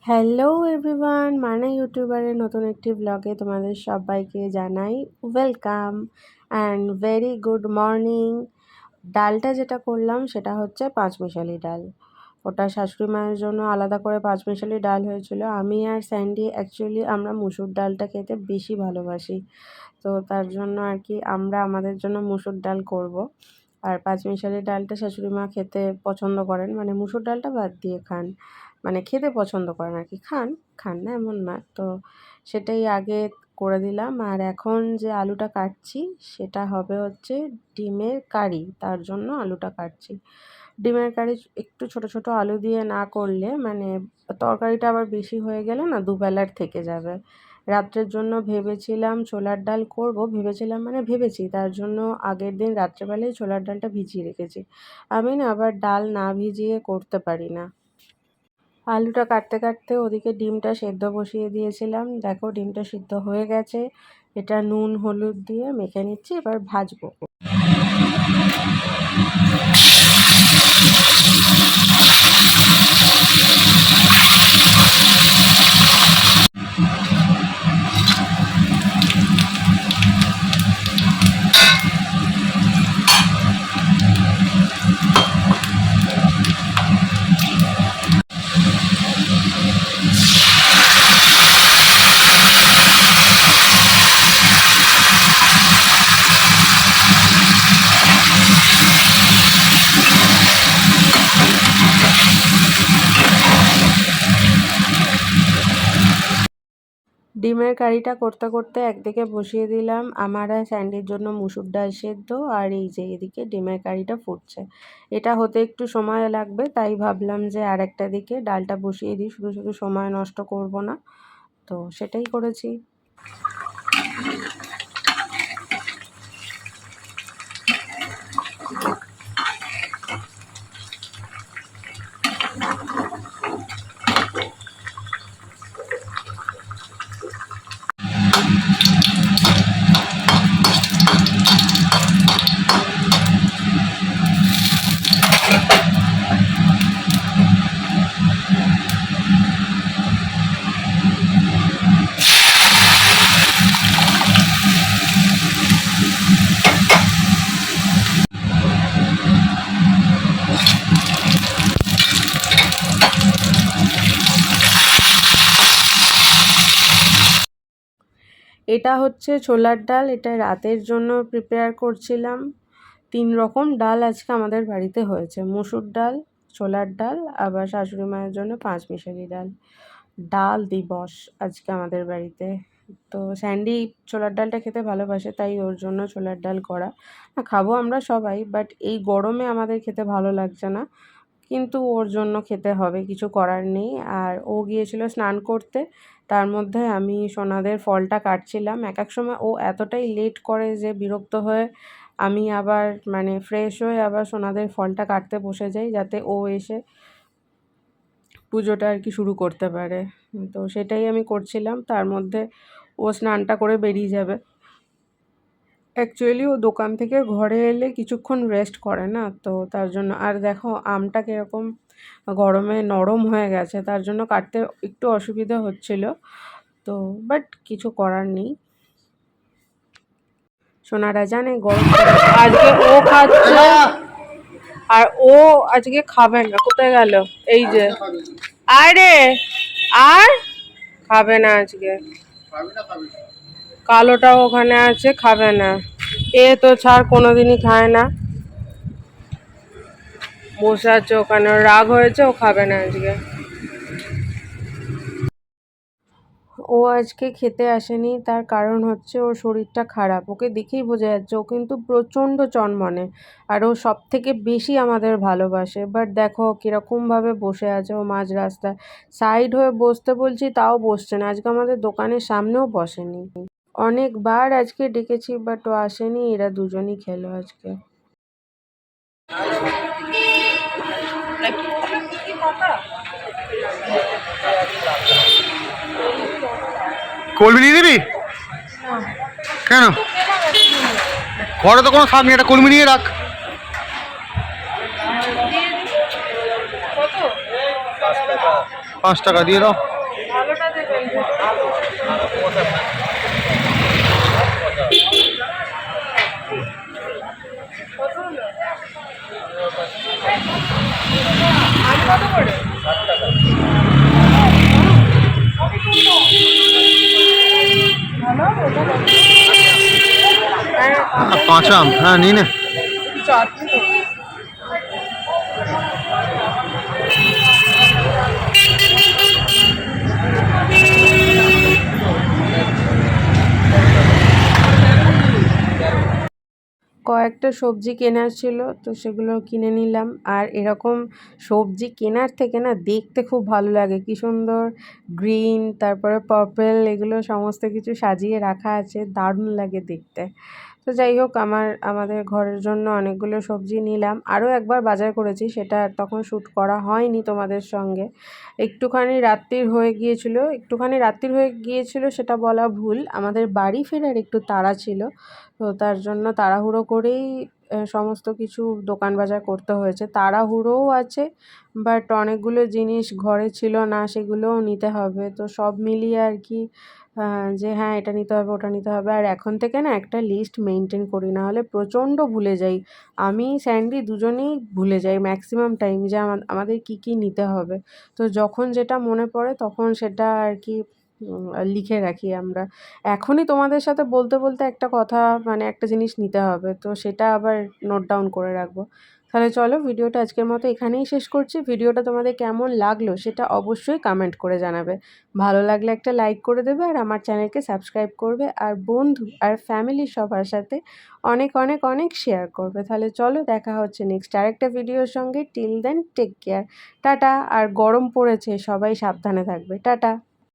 Hello everyone, মানে ইউটিউবারের নতুন একটি ব্লগে তোমাদের সবাইকে জানাই welcome and very good morning. ডালটা যেটা করলাম সেটা হচ্ছে পাঁচমিশালি ডাল। ওটা শাশুড়ি মায়ের জন্য আলাদা করে পাঁচমিশালি ডাল হয়েছিল। আমি আর স্যান্ডি অ্যাকচুয়ালি আমরা মুসুর ডালটা খেতে বেশি ভালোবাসি, তো তার জন্য আর কি আমরা আমাদের জন্য মুসুর ডাল করব। আর পাঁচমিশালি ডালটা শাশুড়ি মা খেতে পছন্দ করেন, মানে মুসুর ডালটা বাদ দিয়ে খান, মানে খেতে পছন্দ করেন আর কি, খান না এমন না। তো সেটাই আগে করে দিলাম। আর এখন যে আলুটা কাটছি সেটা হবে হচ্ছে ডিমের কারি, তার জন্য আলুটা কাটছি। ডিমের কারি একটু ছোট ছোট আলু দিয়ে না করলে মানে তরকারিটা আবার বেশি হয়ে গেলে না দুবেলার থেকে যাবে। রাত্রের জন্য ভেবেছিলাম ছোলার ডাল করব, ভেবেছিলাম মানে ভেবেছি, তার জন্য আগের দিন রাত্রেবেলায় ছোলার ডালটা ভিজিয়ে রেখেছি। আমি না আবার ডাল না ভিজিয়ে করতে পারি না। আলুটা কাটতে কাটতে ওদিকে ডিমটা সেদ্ধ বসিয়ে দিয়েছিলাম। দেখো ডিমটা সিদ্ধ হয়ে গেছে। এটা নুন হলুদ দিয়ে মেখে নিচ্ছি, এবার ভাজবো। ডিমের কারিটা করতে করতে একদিকে বসিয়ে দিলাম আমার আর স্যান্ডির জন্য মুসুর ডাল সেদ্ধ, আর এই যে এদিকে ডিমের কারিটা ফুটছে। এটা হতে একটু সময় লাগবে, তাই ভাবলাম যে আর একটা দিকে ডালটা বসিয়ে দিই, শুধু শুধু সময় নষ্ট করব না, তো সেটাই করেছি। এটা হচ্ছে ছোলার ডাল, এটা রাতের জন্য প্রিপেয়ার করছিলাম। 3 রকম ডাল আজকে আমাদের বাড়িতে হয়েছে, মুসুর ডাল, ছোলার ডাল, আবার শাশুড়ি মায়ের জন্য পাঁচমিশালি ডাল। ডাল দিবস আজকে আমাদের বাড়িতে। তো স্যান্ডি ছোলার ডালটা খেতে ভালোবাসে, তাই ওর জন্য ছোলার ডাল করা। খাবো আমরা সবাই, বাট এই গরমে আমাদের খেতে ভালো লাগছে না, কিন্তু ওর জন্য খেতে হবে, কিছু করার নেই। আর ও গিয়েছিল স্নান করতে, তার মধ্যে আমি সোনাদের ফলটা কাটছিলাম। এক সময় ও এতটাই লেট করে যে বিরক্ত হয়ে আমি আবার মানে ফ্রেশ হয়ে আবার সোনাদের ফলটা কাটতে বসে যাই, যাতে ও এসে পুজোটা আর কি শুরু করতে পারে। তো সেটাই আমি করছিলাম, তার মধ্যে ও স্নানটা করে বেরিয়ে যাবে। অ্যাকচুয়ালি ও দোকান থেকে ঘরে এলে কিছুক্ষণ রেস্ট করে না, তো তার জন্য। আর দেখো আমটা কীরকম গরমে নরম হয়ে গেছে, তার জন্য কাটতে একটু অসুবিধা হচ্ছিল, তো বাট কিছু করার নেই। সোনারা জানে গরম আজকে ও খাচ্ছে, আর ও আজকে খাবে না। কোথায় গেল? এই যে আরে আর খাবে না আজকে, কালোটা ওখানে আছে, খাবে না। এ তো ছাড় কোনোদিনই খায় না, বসে আছে ওখানে, রাগ হয়েছে, ও খাবে না আজকে। ও আজকে খেতে আসেনি, তার কারণ হচ্ছে ওর শরীরটা খারাপ। ওকে দেখেই বোঝা যাচ্ছে ও কিন্তু প্রচণ্ড চনমনে, আর ও সব থেকে বেশি আমাদের ভালোবাসে। বাট দেখো কীরকমভাবে বসে আছে ও মাঝ রাস্তায়। সাইড হয়ে বসতে বলছি তাও বসছে না, আজকে আমাদের দোকানের সামনেও বসেনি। অনেকবার আজকে ডেকেছি বাট ও আসেনি, এরা দুজনই খেলো আজকে। কলমি নিয়ে নিবি? কেন? ঘরে তো কোনো শাক নেই, একটা কলমি নিয়ে রাখ। 5 টাকা দিয়ে দাও। কাঁচা আম, হ্যাঁ নিই না। কয়েকটা সবজি কেনার ছিল, তো সেগুলো কিনে নিলাম। আর এরকম সবজি কেনার থেকে না দেখতে খুব ভালো লাগে, কি সুন্দর গ্রিন, তারপরে পার্পল, এগুলো সমস্ত কিছু সাজিয়ে রাখা আছে, দারুণ লাগে দেখতে। তো যাই হোক, আমাদের ঘরের জন্য অনেকগুলো সবজি নিলাম। আরও একবার বাজার করেছি, সেটা তখন শ্যুট করা হয়নি তোমাদের সঙ্গে। একটুখানি রাত্রির হয়ে গিয়েছিল সেটা বলা ভুল, আমাদের বাড়ি ফেরার একটু তাড়া ছিল। তো তার জন্য তাড়াহুড়ো করেই সমস্ত কিছু দোকান বাজার করতে হয়েছে। তাড়াহুড়োও আছে, বাট অনেকগুলো জিনিস ঘরে ছিল না, সেগুলোও নিতে হবে। তো সব মিলিয়ে আর কি, যে হ্যাঁ এটা নিতে হবে, ওটা নিতে হবে। আর এখন থেকে না একটা লিস্ট মেনটেন করি, না হলে প্রচণ্ড ভুলে যাই। আমি স্যান্ডি দুজনেই ভুলে যাই ম্যাক্সিমাম টাইম, যে আমাদের কী কী নিতে হবে। তো যখন যেটা মনে পড়ে তখন সেটা আর কি লিখে রাখি আমরা। এখনই তোমাদের সাথে বলতে বলতে একটা কথা, মানে একটা জিনিস নিতে হবে, তো সেটা আবার নোট ডাউন করে রাখবো। তাহলে চলো, ভিডিওটা আজকের মতো এখানেই শেষ করছি। ভিডিওটা তোমাদের কেমন লাগলো সেটা অবশ্যই কমেন্ট করে জানাবে। ভালো লাগলে একটা লাইক করে দেবে, আর আমার চ্যানেলকে সাবস্ক্রাইব করবে, আর বন্ধু আর ফ্যামিলি সবার সাথে অনেক অনেক অনেক শেয়ার করবে। তাহলে চলো, দেখা হচ্ছে নেক্সট আরেকটা ভিডিওর সঙ্গে। Till then take care, tata. আর গরম পড়েছে, সবাই সাবধানে থাকবে, টাটা।